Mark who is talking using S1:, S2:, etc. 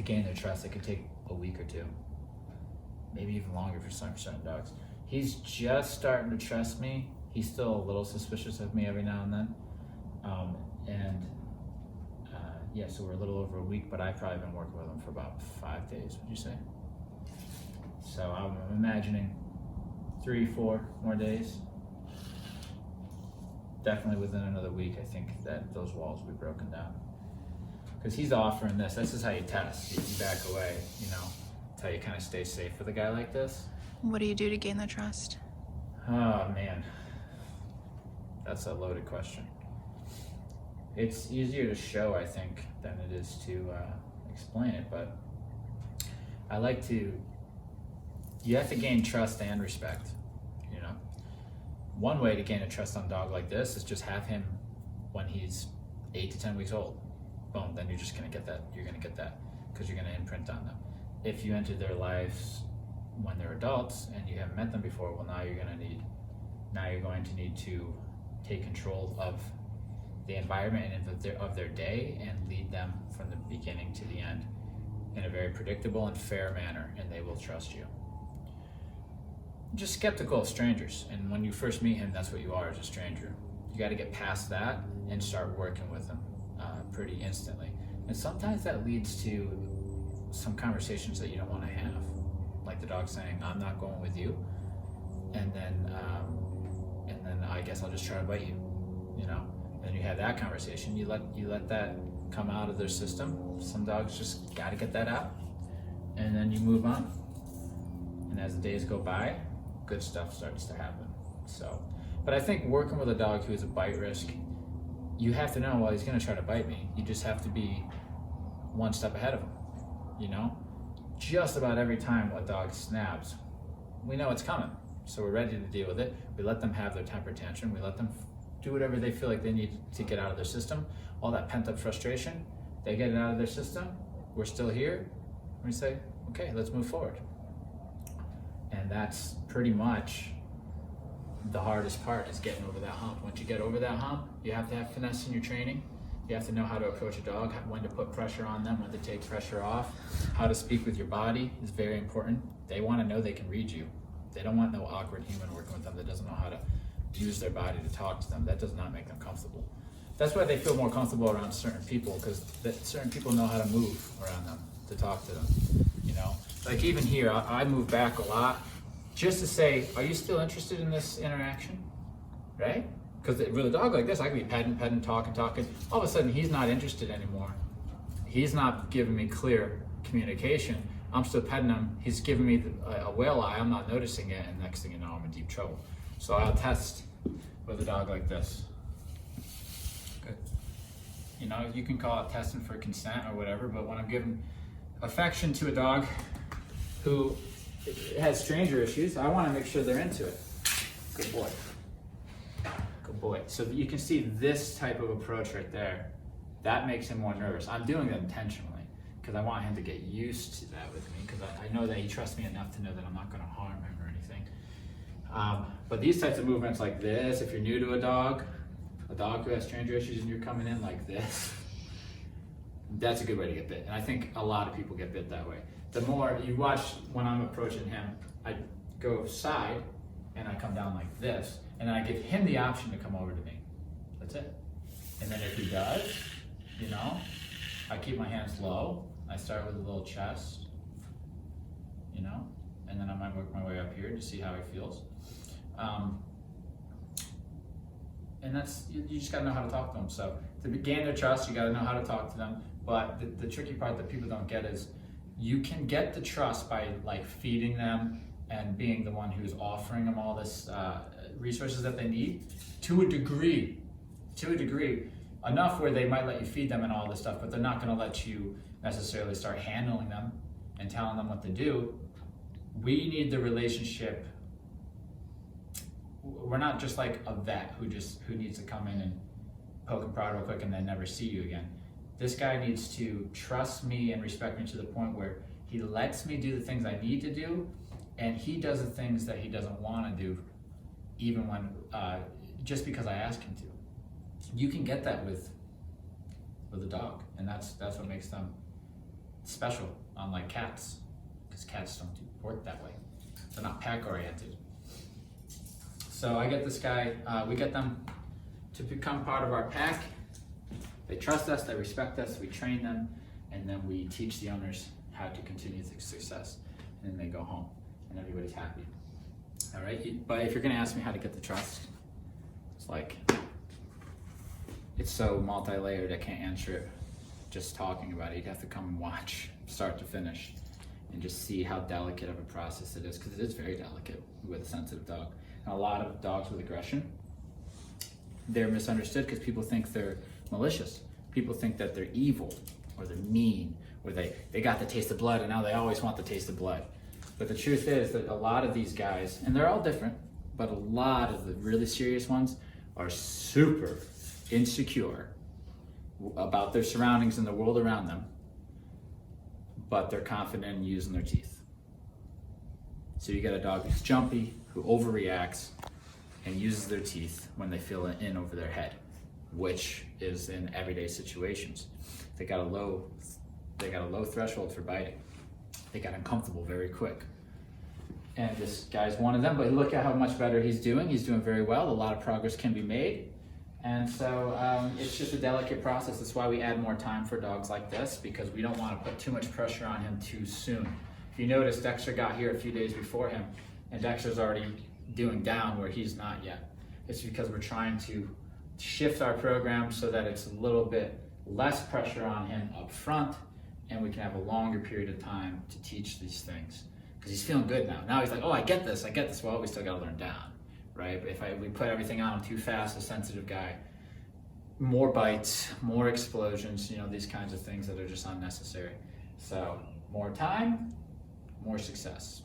S1: to gain their trust, it could take a week or two, maybe even longer for certain dogs. He's just starting to trust me. He's still a little suspicious of me every now and then. Yeah, so we're a little over a week, but I've probably been working with him for about 5 days, would you say? So I'm imagining 3-4 more days. Definitely within another week, I think that those walls will be broken down. Because he's offering this. This is how you test. You back away, you know. That's how you kind of stay safe with a guy like this.
S2: What do you do to gain the trust?
S1: Oh, man. That's a loaded question. It's easier to show, I think, than it is to explain it, but I like to, you have to gain trust and respect, you know? One way to gain a trust on a dog like this is just have him when he's 8 to 10 weeks old. Boom, then you're just gonna get that, because you're gonna imprint on them. If you enter their lives when they're adults and you haven't met them before, well, now you're going to need to take control of the environment and of their day and lead them from the beginning to the end in a very predictable and fair manner, and they will trust you. Just skeptical of strangers, and when you first meet him, that's what you are, as a stranger. You got to get past that and start working with them pretty instantly. And sometimes that leads to some conversations that you don't want to have, like the dog saying, "I'm not going with you," and then I guess I'll just try to bite you, you know. And you have that conversation. You let that come out of their system. Some dogs just got to get that out, and then you move on. And as the days go by, good stuff starts to happen. So, but I think working with a dog who is a bite risk, you have to know, well, he's going to try to bite me. You just have to be one step ahead of him, you know? Just about every time a dog snaps, we know it's coming. So we're ready to deal with it. We let them have their temper tantrum. We let them do whatever they feel like they need to get out of their system. All that pent up frustration, they get it out of their system. We're still here. We say, okay, let's move forward. And that's pretty much the hardest part, is getting over that hump. Once you get over that hump, you have to have finesse in your training. You have to know how to approach a dog, when to put pressure on them, when to take pressure off, how to speak with your body is very important. They want to know they can read you. They don't want no awkward human working with them that doesn't know how to use their body to talk to them. That does not make them comfortable. That's why they feel more comfortable around certain people, because certain people know how to move around them, to talk to them, you know? Like even here, I move back a lot just to say, are you still interested in this interaction, right? Because with a dog like this, I can be petting, talking. All of a sudden, he's not interested anymore. He's not giving me clear communication. I'm still petting him. He's giving me a whale eye. I'm not noticing it, and next thing you know, I'm in deep trouble. So I'll test with a dog like this. Good. You know, you can call it testing for consent or whatever, but when I'm giving affection to a dog who has stranger issues, I want to make sure they're into it. Good boy. Good boy. So you can see this type of approach right there. That makes him more nervous. I'm doing that intentionally because I want him to get used to that with me, because I know that he trusts me enough to know that I'm not going to harm him or anything. But these types of movements like this, if you're new to a dog who has stranger issues, and you're coming in like this, that's a good way to get bit. And I think a lot of people get bit that way. The more you watch when I'm approaching him, I go side and I come down like this, and I give him the option to come over to me. That's it. And then if he does, you know, I keep my hands low. I start with a little chest, you know, and then I might work my way up here to see how he feels. And that's, you just gotta know how to talk to them. So to gain their trust, you gotta know how to talk to them. But the tricky part that people don't get is, you can get the trust by like feeding them and being the one who's offering them all this resources that they need, to a degree, enough where they might let you feed them and all this stuff, but they're not going to let you necessarily start handling them and telling them what to do. We need the relationship. We're not just like a vet who needs to come in and poke and prod real quick and then never see you again. This guy needs to trust me and respect me to the point where he lets me do the things I need to do, and he does the things that he doesn't want to do, even when just because I ask him to. You can get that with a dog, and that's what makes them special, unlike cats, because cats don't work that way. They're not pack oriented. So I get this guy, we get them to become part of our pack. They trust us, they respect us, we train them, and then we teach the owners how to continue the success. And then they go home and everybody's happy. All right, but if you're gonna ask me how to get the trust, it's like, it's so multi-layered, I can't answer it just talking about it. You'd have to come and watch start to finish and just see how delicate of a process it is, because it is very delicate with a sensitive dog. And a lot of dogs with aggression, they're misunderstood because people think they're malicious. People think that they're evil or they're mean or they got the taste of blood and now they always want the taste of blood. But the truth is that a lot of these guys, and they're all different, but a lot of the really serious ones are super insecure about their surroundings and the world around them, but they're confident in using their teeth. So you get a dog who's jumpy, who overreacts, and uses their teeth when they feel it in over their head, which is in everyday situations. They got a low threshold for biting. They got uncomfortable very quick. And this guy's one of them, but look at how much better he's doing. He's doing very well. A lot of progress can be made. And so it's just a delicate process. That's why we add more time for dogs like this, because we don't want to put too much pressure on him too soon. If you notice, Dexter got here a few days before him, and Dexter's already doing down where he's not yet. It's because we're trying to shift our program so that it's a little bit less pressure on him up front, and we can have a longer period of time to teach these things. Because he's feeling good now. Now he's like, oh, I get this. Well, we still got to learn down, right? But if we put everything on him too fast, a sensitive guy, more bites, more explosions, these kinds of things that are just unnecessary. So more time, more success.